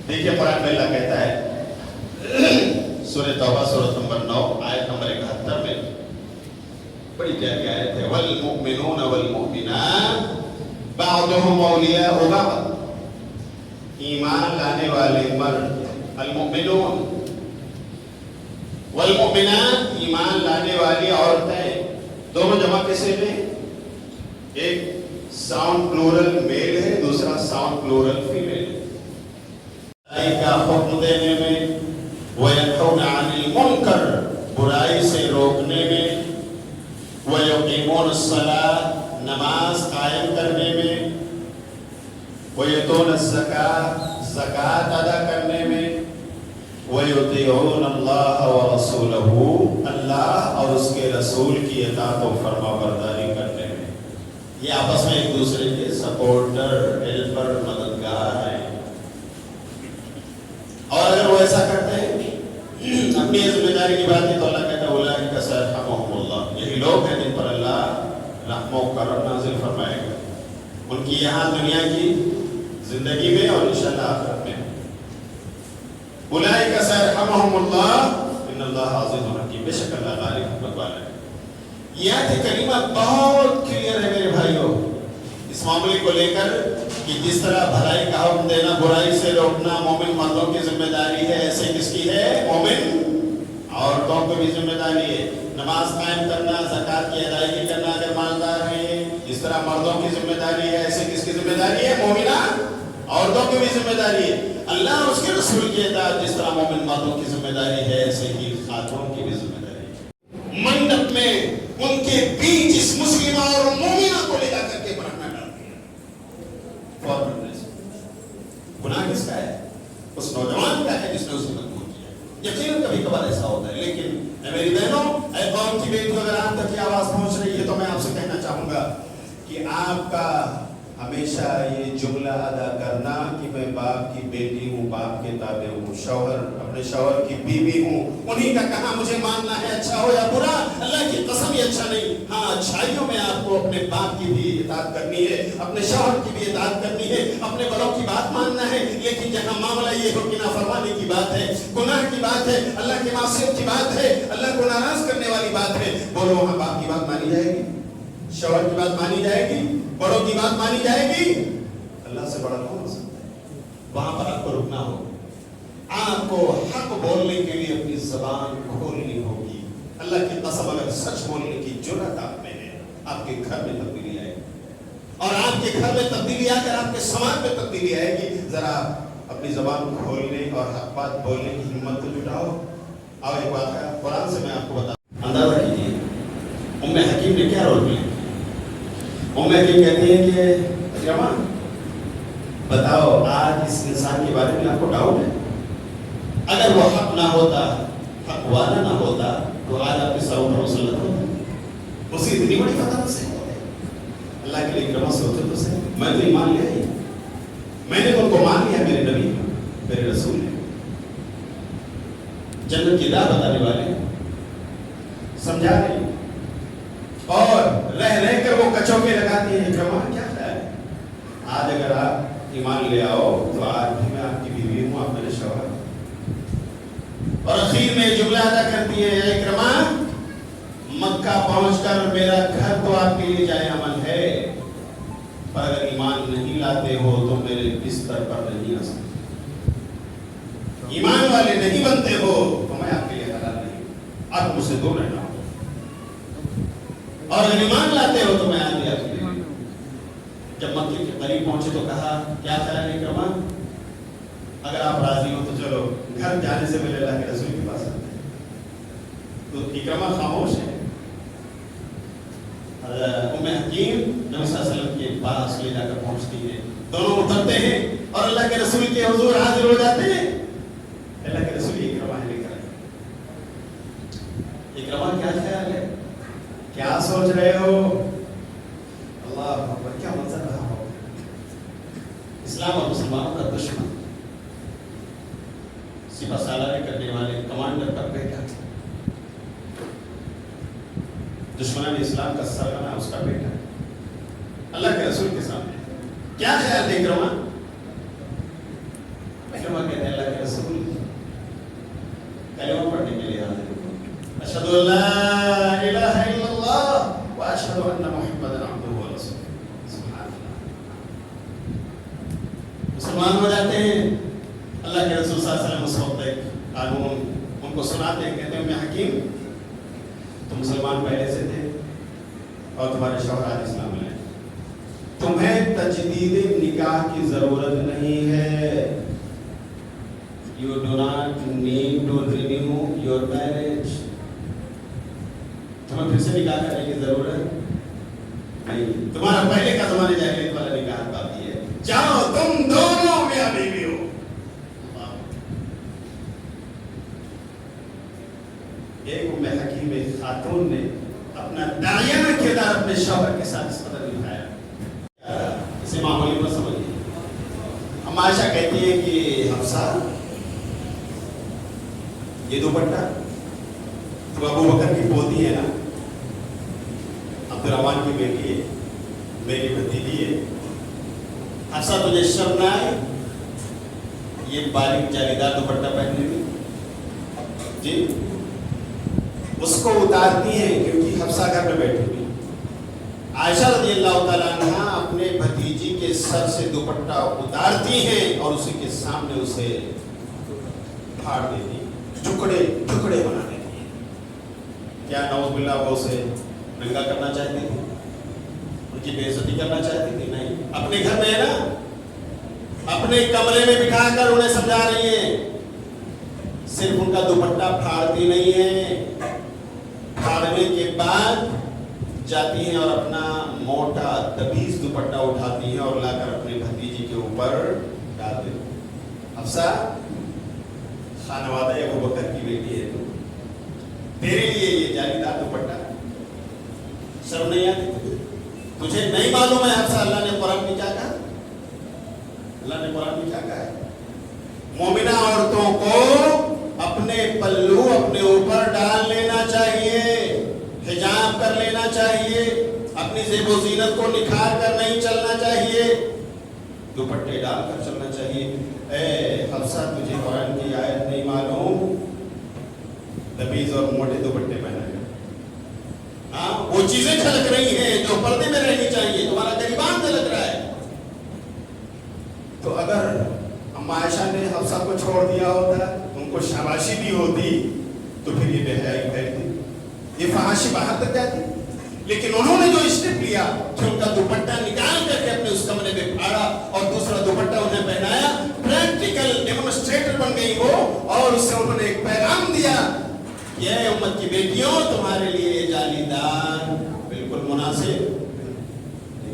دیکھیے قرآن میں اللہ کہتا ہے سورہ توبہ سورۃ نمبر 9 آیت نمبر 71 میں، بڑی پیاری آیت ہے، والمؤمنون والمؤمنات بعضهم اولیاء بعض، ایمان لانے والے مرد المؤمنون والمؤمنات، ایمان لانے والی عورتیں، دونوں جمع کیسے میں؟ ایک ساؤنڈ پلورل میل ہے، دوسرا ساؤنڈ پلورل فیمیل ہے۔ کا حکم دینے میں، وَيَنْهَوْنَ عَنِ الْمُنْكَرِ، برائی سے روکنے میں، وَيُقِيمُونَ الصَّلَاةَ، نماز قائم کرنے میں، وَيُؤْتُونَ الزَّكَاةَ، زکوٰۃ ادا کرنے میں، وَيُطِيعُونَ اللَّهَ وَرَسُولَهُ، اللہ اور اس کے رسول کی اطاعت و فرما برداری کرنے میں۔ یہ آپس میں ایک دوسرے کے سپورٹر، ہیلپر، مددگار ہیں۔ اور اگر وہ ایسا کرتے ہیں اپنی ذمہ داری کی بات کی، تو اللہ کہتا ہے اولئک سیرحمھم اللہ، یہی لوگ ہیں جن پر اللہ رحم و کرم نازل فرمائے گا، ان کی یہاں دنیا کی زندگی میں اور انشاءاللہ آخرت میں۔ اولئک سیرحمھم اللہ ان اللہ عزیز حکیم، بے شک اللہ غالب حکمت والا ہے۔ یہ آیت کریمہ بہت کلیئر ہے میرے بھائیوں اس معاملے کو لے کر کہ جس طرح بھلائی کا حکم دینا، برائی سے روکنا مومن مردوں کی ذمہ داری ہے، ایسے کس کی ہے؟ مومن عورتوں کو بھی ذمہ داری ہے۔ نماز قائم کرنا، زکوٰۃ کی ادائیگی کرنا اگر مالدار ہیں، جس طرح مردوں کی ذمہ داری ہے، ایسے کس کی ذمہ داری ہے؟ مومنہ عورتوں کی بھی ذمہ داری ہے۔ اللہ اور اس کے رسول کی اطاعت جس طرح مومن مردوں کی ذمہ داری ہے، ایسے ہی خاتون کی بھی ذمہ داری ہے۔ منڈپ میں ان کے بیچ اس مسلمہ اور مومنہ کو لے جا کر کے برہنہ ڈال دیا۔ گناہ کس کا ہے؟ اس نوجوان کا ہے جس نے اسے مجبور کیا۔ یقیناً کبھی کبھار ایسا ہوتا ہے، لیکن اے میری بہنوں، اے قوم کی بیٹیوں، اگر آپ تک یہ آواز پہنچ رہی ہے تو میں آپ سے کہنا چاہوں گا کہ آپ کا ہمیشہ یہ جملہ ادا کرنا کہ میں باپ کی بیٹی ہوں، باپ کے تابع ہوں، شوہر اپنے شوہر کی بیوی ہوں، انہی کا کہا مجھے ماننا ہے، اچھا ہو یا برا، اللہ کی قسم یہ اچھا نہیں۔ ہاں، اچھائیوں میں آپ کو اپنے باپ کی بھی اطاعت کرنی ہے، اپنے شوہر کی بھی اطاعت کرنی ہے، اپنے بڑوں کی بات ماننا ہے، لیکن جہاں معاملہ یہ ہو کہ نافرمانی کی بات ہے، گناہ کی بات ہے، اللہ کی معصیت کی بات ہے، اللہ کو ناراض کرنے والی بات ہے، بولو وہاں باپ کی بات مانی جائے گی؟ شوہر کی بات مانی جائے گی؟ بڑوں کی بات مانی جائے گی؟ اللہ سے بڑا کون ہو سکتا ہے؟ وہاں پر آپ کو رکنا ہوگا، آپ کو حق بولنے کے لیے اپنی زبان کھولنی ہوگی۔ اللہ کی قسم اگر سچ بولنے کی جرأت آپ میں ہے، آپ کے گھر میں تبدیلی آئے گی، اور آپ کے گھر میں تبدیلی آ کر آپ کے سماج میں تبدیلی آئے گی۔ ذرا اپنی زبان کھولنے اور حق بات بولنے کی ہمت تو جٹاؤ۔ آؤ ایک بات ہے قرآن سے میں آپ کو بتا، اندازہ کیجیے ام حکیم نے کیا رول کیا۔ ام حکیم کہتی ہے کہ اکرمہ بتاؤ آج اس انسان کے بارے میں آپ کو ڈاؤٹ ہے؟ اگر وہ حق نہ ہوتا، حق والا نہ ہوتا تو آج آپ کے سر پر مسلط ہوتا۔ اسی اتنی بڑی فتح سے اللہ کے لیے اکرمہ سے ہوتے تو سے میں تو ایمان لیا ہی، میں نے ان کو مان لیا، میرے نبی میرے رسول نے جنت کی راہ بتانے والے سمجھا رہے اور رہ کر وہ کچوکے لگاتی ہیں۔ اکرمہ کیا خیال ہے؟ آج اگر آپ ایمان لے آؤ تو آج بھی میں آپ کی بیوی ہوں، آپ میرے شوہر۔ اور اخیر میں جملہ ادا کرتی ہے، اکرمہ مکہ پہنچ کر میرا گھر تو آپ کے لیے جائے عمل ہے، پر اگر ایمان نہیں لاتے ہو تو میرے بستر پر نہیں آ سکتے۔ ایمان والے نہیں بنتے ہو تو میں آپ کے لیے حلال نہیں، آپ مجھ سے دور رہنا ہو، اور اگر ایمان لاتے ہو تو میں آج بھی آپ کے لیے۔ جب مکے کے قریب پہنچے تو کہا کیا خیال ہے اکرمہ؟ اگر آپ راضی ہو تو چلو گھر جانے سے پہلے اللہ کے رسول کے پاس آتے ہیں۔ تو اکرمہ خاموش ہے۔ ام حکیم نبی صلی اللہ علیہ وسلم کے پاس لے جا کر پہنچتی ہے، دونوں اترتے ہیں اور اللہ کے رسول کے حضور حاضر ہو جاتے ہیں۔ اللہ کے رسول اکرمہ لے کر آئے۔ اکرمہ کیا خیال ہے؟ کیا سوچ رہے ہو؟ اللہ اکبر، کیا منظر رہا ہو؟ اسلام اور مسلمانوں کا دشمن، سپہ سالاری کرنے والے کمانڈر کا بیٹا، دشمنان اسلام کا سرغنہ اس کا بیٹا ہے، اللہ کے رسول کے سامنے کیا خیال دیکھ رہا ہوں؟ کلمہ کہتے ہیں اللہ کے رسول کلمہ پڑھنے کے لیے حاضر اشہد ان لا الہ الا اللہ واشہد ان محمدا عبدہ ورسولہ. سبحان اللہ. مسلمان ہو جاتے ہیں. اللہ کے رسول صلی اللہ علیہ وسلم اس وقت ایک قانون ان کو سناتے ہیں، کہتے ہیں میں حکیم تم مسلمان پہلے سے تھے اور تمہارے شوہر آج اسلام لائے، تمہیں تجدید نکاح کی ضرورت نہیں ہے. You do not need to renew your marriage. تمہیں پھر سے نکاح کرنے کی ضرورت نہیں. تمہارا پہلے کا زمانے جاہلیت والا نکاح باقی ہے. جاؤ تم دونوں میاں بیوی ہو. ایک ام حکیم خاتون نے اپنا داعیانہ کردار اپنے شوہر کے ساتھ اس قدر نبھایا. اسے معمولی مت سمجھیے. ہم عائشہ کہتی ہے کہ حفصہ یہ دوپٹہ تو ابو بکر کی پوتی ہے نا، عبد الرحمن کی بیٹی ہے، میری بھتیجی ہے. حفصہ تجھے شرم نہ آئے یہ باریک جالیدار دوپٹہ پہننے میں؟ جی اس کو اتارتی ہیں کیونکہ حفصہ گھر میں بیٹھی ہوئی. عائشہ رضی اللہ تعالیٰ عنہ اپنے بھتیجی کے سر سے دوپٹہ اتارتی ہیں اور اسی کے سامنے اسے پھاڑ دیتی، ٹکڑے ٹکڑے بنا دیتی ہیں. کیا نعوذ باللہ وہ اسے ننگا کرنا چاہتی تھی؟ ان کی بے عزتی کرنا چاہتی تھی؟ نہیں. اپنے گھر میں ہے نا، اپنے کمرے میں بٹھا کر انہیں سمجھا رہی ہیں. صرف ان کا دوپٹہ پھاڑتی نہیں ہے، پھاڑنے کے بعد جاتی ہیں اور اپنا موٹا تبیز دوپٹہ اٹھاتی ہیں اور لا کر اپنے بھتیجی کے اوپر ڈال دیتی. حفصہ خانوادہ ابو بکر کی بیٹی ہے، تو تیرے لیے یہ جالیدار دوپٹہ شرم نہیں آتی؟ تجھے نہیں معلوم ہے حفصہ اللہ نے قرآن میں کیا کہا؟ اللہ نے قرآن میں کیا کہا ہے؟ مومنہ عورتوں کو اپنے پلو اپنے اوپر ڈال لینا چاہیے، حجاب کر لینا چاہیے، اپنی زیب و زینت کو نکھار کر نہیں چلنا چاہیے، دوپٹے ڈال کر چلنا چاہیے. اے حفصہ تجھے قرآن کی آیت نہیں معلوم؟ تبیز اور موٹے دوپٹے پہنا کر ہاں وہ چیزیں جھلک رہی ہیں جو پردے میں رہنی چاہیے، تمہارا گریبان جھلک رہا ہے. تو اگر اما عائشہ نے حفصہ کو چھوڑ دیا ہوتا، ان کو شاباشی دی ہوتی، تو پھر یہ بے حیائی پھیلتی، یہ فحاشی باہر تک جاتی. لیکن انہوں نے جو اسٹیپ لیا کہ ان کا دوپٹہ نکال کر کے اپنے اس کمرے میں پھاڑا اور دوسرا دوپٹہ انہیں پہنایا، پریکٹیکل ڈیمونسٹریٹر بن گئی وہ، اور اس سے انہوں نے ایک پیغام دیا کہ اے امت کی بیٹیوں تمہارے لیے یہ جالیدار بالکل مناسب،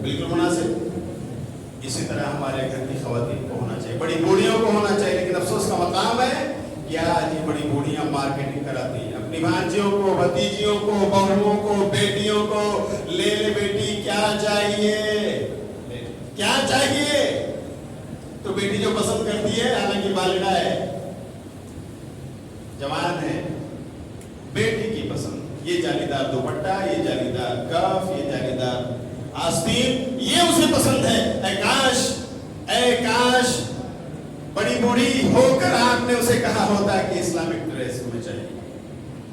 بالکل مناسب. اسی طرح ہمارے گھر کی خواتین کو ہونا چاہیے، بڑی بوڑھیوں کو ہونا چاہیے. لیکن افسوس کا مقام ہے کہ آج یہ بڑی بوڑھیاں مارکیٹنگ کراتی ہیں اپنی بھانجیوں کو، بھتیجیوں کو، بہوؤں کو، بیٹیوں کو. لے لے بیٹی کیا چاہیے، کیا چاہیے؟ تو بیٹی جو پسند کرتی ہے، حالانکہ بالغہ ہے، جوان ہے، بیٹی کی پسند یہ جالیدار دوپٹہ، یہ جالیدار کف، یہ جالیدار آستین، یہ اسے پسند ہے. اے کاش بڑی بوڑھی ہو کر آپ نے اسے کہا ہوتا کہ اسلامک ڈریس ہمیں چاہیے.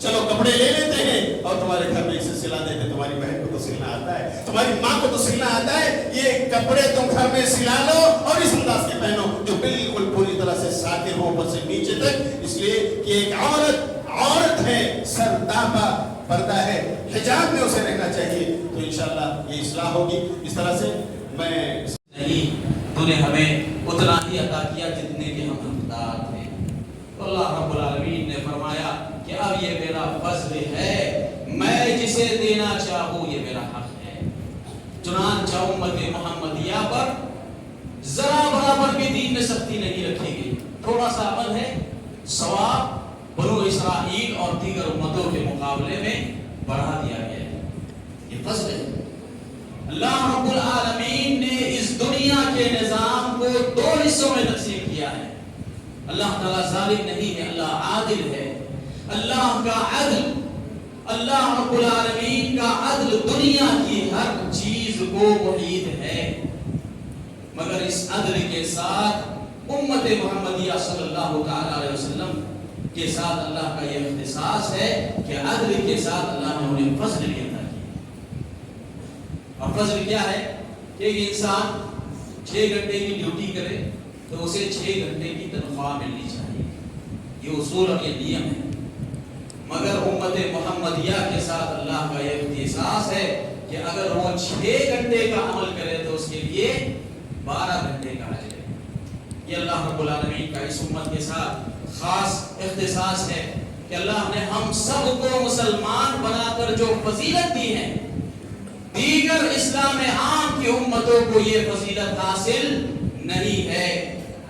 چلو کپڑے لے لیتے ہیں اور تمہارے گھر میں اسے سلا دیتے. تمہاری بہن کو تو سلنا آتا ہے، تمہاری ماں کو تو سلنا آتا ہے. یہ کپڑے تم گھر میں سلا لو اور اس انداز کے پہنو جو بالکل پوری طرح سے ساتر ہو اوپر سے نیچے تک. اس لیے کہ ایک عورت ہے، سر دابا پردہ ہے، حجاب میں اسے رہنا چاہیے. تو انشاءاللہ یہ اصلاح ہوگی. اس طرح سے میں نہیں، تو نے ہمیں اتنا ہی عطا کیا جتنے کے ہم حقدار تھے. اللہ رب العالمین نے فرمایا کہ اب یہ میرا فضل ہے، میں جسے دینا چاہوں یہ میرا حق ہے. چنانچہ امت محمدیہ پر ذرا برابر بھی دین میں سختی نہیں رکھی گئی. تھوڑا سا عمل ہے، ثواب بنو اسرائیل اور دیگر امتوں کے مقابلے میں بڑھا دیا گیا ہے. یہ فضل ہے. اللہ رب العالمین نے اس دنیا کے نظام کو 2 حصوں میں تقسیم کیا ہے. اللہ تعالیٰ ظالم نہیں ہے، اللہ عادل ہے. اللہ کا عدل اللہ رب العالمین کا عدل دنیا کی ہر چیز کو محیط ہے، مگر اس عدل کے ساتھ امت محمدیہ صلی اللہ تعالی علیہ وسلم کے ساتھ اللہ کا یہ اختصاص ہے کہ عدل کے ساتھ اللہ نے انہیں فضل بھی عطا کیا۔ اور فضل کیا ہے کہ ایک انسان 6 گھنٹے کی ڈیوٹی کرے تو اسے 6 گھنٹے کی تنخواہ ملنی چاہیے، یہ اصول اور یہ نیم ہے، مگر امت محمدیہ کے ساتھ اللہ کا یہ اختصاص ہے کہ اگر وہ 6 گھنٹے کا عمل کرے تو اس کے لیے 12 گھنٹے کا اجر ہے۔ یہ اللہ رب العالمین کا اس امت کے ساتھ خاص اختصاص ہے کہ اللہ نے ہم سب کو مسلمان بنا کر جو فضیلت دی ہے، دیگر اسلام عام کی امتوں کو یہ فضیلت حاصل نہیں ہے۔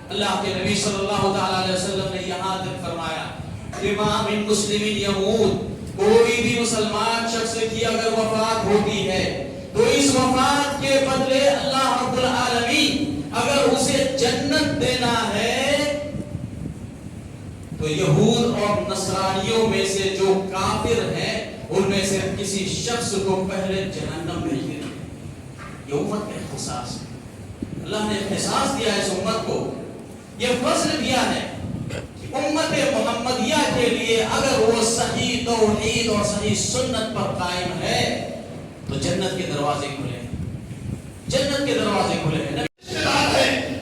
اللہ کے نبی صلی اللہ تعالی علیہ وسلم نے یہاں تک فرمایا کہ ما من مسلم یموت، کوئی بھی مسلمان شخص کی اگر وفات ہوتی ہے تو اس وفات کے بدلے اللہ رب العالمین اگر اسے جنت دینا ہے تو یہود اور نصرانیوں میں سے جو کافر ہیں ان میں سے کسی شخص کو پہلے جہنم بھیج دیتے ہیں۔ یہ امت کا اختصاص ہے، اللہ نے اختصاص دیا ہے اس امت کو، یہ فضل دیا ہے کہ امت محمدیہ کے لیے اگر وہ صحیح توحید اور صحیح سنت پر قائم ہے تو جنت کے دروازے کھلے ہیں، جنت کے دروازے کھلے ہیں۔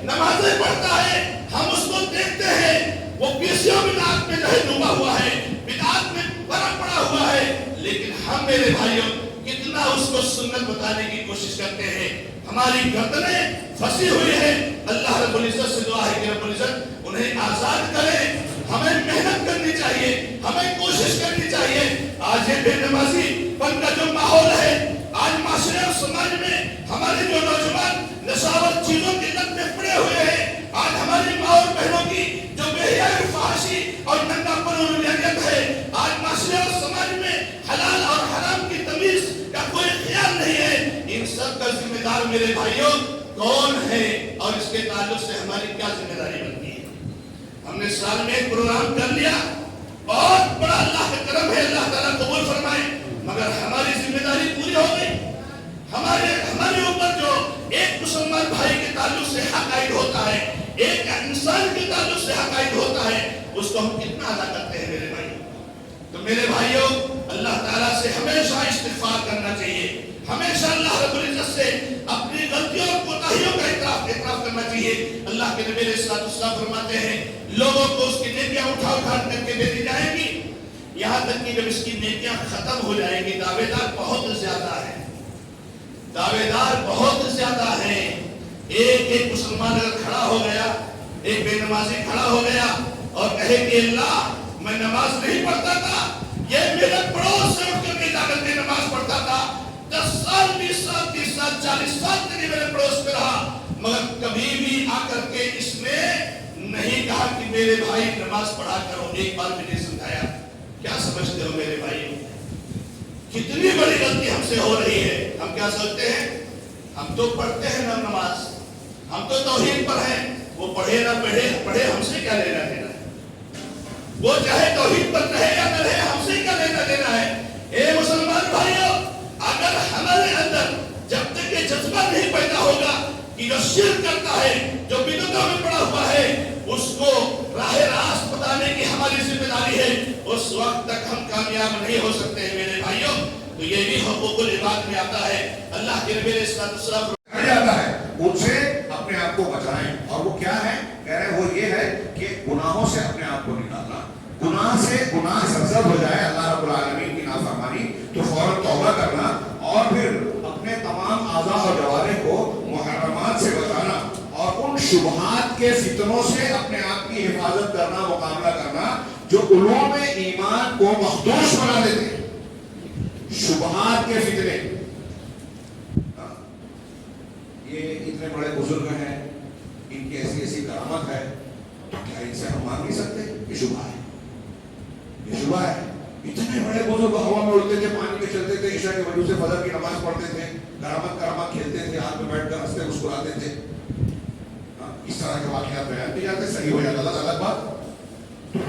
نمازیں پڑھتا ہے، ہم اس کو دیکھتے ہیں وہ پیشیوں بدعات میں جو ہے ڈوبا ہوا ہے، بدعات میں بڑا پڑا ہوا ہے، لیکن ہم میرے بھائیوں کتنا اس کو سنت بتانے کی کوشش کرتے ہیں۔ ہماری گردنیں پھنسی ہوئی ہیں، اللہ رب العزت سے دعا ہے کہ رب العزت انہیں آزاد کرے۔ ہمیں محنت کرنی چاہیے، ہمیں کوشش کرنی چاہیے۔ آج یہ بے نمازی پن کا جو ماحول ہے، آج معاشرے اور سماج میں ہمارے جو نوجوان نشاور چیزوں کی لت میں پڑے ہوئے ہیں، آج ہماری ماں اور بہنوں کی جو بے حیائی، فحاشی اور ننگا پن اور ریاضت ہے، آج معاشرے اور سماج میں حلال اور حرام کی تمیز کا کوئی خیال نہیں ہے۔ ان سب کا ذمہ دار میرے بھائیوں کون ہے اور اس کے تعلق سے ہماری کیا ذمہ داری بنتی ہے؟ ہم نے سال میں ایک پروگرام کر لیا، بہت بڑا اللہ کا کرم ہے، اللہ تعالیٰ قبول فرمائے، مگر ہماری ذمہ داری پوری ہو گئی؟ ہمارے اوپر جو ایک مسلمان بھائی کے تعلق سے حق عائد ہوتا ہے، ایک انسان کے تعلق سے حق عائد ہوتا ہے، اس کو ہم کتنا ادا کرتے ہیں میرے بھائیوں؟ تو میرے بھائیوں اللہ تعالیٰ سے ہمیشہ استغفار کرنا چاہیے، ہمیشہ اللہ رب العزت سے اپنی غلطیوں اور کوتاہیوں کا اعتراف کرنا چاہیے۔ اللہ کے نبی علیہ السلام فرماتے ہیں لوگوں کو اس کی نیکیاں اٹھا کر کے دے دی جائیں گی، یہاں تک کہ جب اس کی نیکیاں ختم ہو جائیں گی، دعوے دار بہت زیادہ ہیں، دعوے دار بہت زیادہ ہیں۔ ایک مسلمان اگر کھڑا ہو گیا، ایک بے نمازی کھڑا ہو گیا اور کہے کہ اللہ میں نماز نہیں پڑھتا تھا، یہ میرے پڑوس سے اٹھ کر کے جا کر کے نماز پڑھتا تھا، 10 سال 20 سال 30 سال 40 سال تک میرے پڑوس میں رہا، مگر کبھی بھی آ کر کے اس نے نہیں کہا کہ میرے بھائی نماز پڑھا کرو، ایک بار میں نے سمجھایا۔ کیا سمجھتے ہو میرے بھائیوں؟ کتنی بڑی غلطی ہم سے ہو رہی ہے۔ ہم کیا سوچتے ہیں؟ ہم تو پڑھتے ہیں نا نماز، ہم تو توحید پر ہیں، وہ پڑھے نہ پڑھے ہم سے کیا لینا دینا ہے؟ وہ چاہے توحید پر رہے یا نہ رہے ہم سے کیا لینا دینا ہے؟ اے مسلمان بھائیوں، اگر ہمارے اندر جب تک یہ جذبہ نہیں پیدا ہوگا کہ جو شرک کرتا ہے، جو بدعتوں میں پڑا ہوا ہے، اس کو راہ راست بتانے کی ہماری ذمہ داری ہے، اس وقت تک ہم کامیاب نہیں ہو سکتے ہیں میرے بھائیوں۔ تو یہ بھی حقوق العباد میں آتا ہے۔ اللہ کے نبی علیہ السلام جاتا ہے ان سے اپنے آپ کو بچائیں، اور وہ کیا ہے؟ کہہ رہے وہ یہ ہے کہ گناہوں سے اپنے آپ کو نکالنا، گناہ سرزد ہو جائے اللہ رب العالمین کی نافرمانی تو فوراً توبہ کرنا، اور پھر اپنے تمام اعضاء اور جوارح کو محرمات سے بچانا، اور ان شبہات کے فتنوں سے اپنے آپ کی حفاظت کرنا، مقابلہ کرنا جو علوم ایمان کو مخدوش بنا دیتے ہیں۔ شبہات کے فتنے، یہ اتنے بڑے بزرگ ہیں، ان کی ایسی کرامت ہے، تو کیا ان سے ہم مانگ نہیں سکتے؟ یہ شبہ ہے، یہ شبہ ہے۔ اتنے بڑے بزرگ ہوا میں اڑتے تھے، پانی میں چلتے تھے، عشاء کے وضو سے فجر کی نماز پڑھتے تھے، کرامت کھیلتے تھے، ہاتھ میں بیٹھ کر ہنستے مسکراتے تھے، اس طرح کے واقعات بیان کیے جاتے، صحیح ہو جاتا، الگ بات۔ تو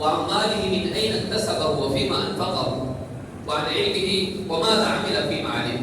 وأعماله من أين اكتسبه وفيما أنفقه وعن علمه وماذا عمل فيما علم।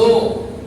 2,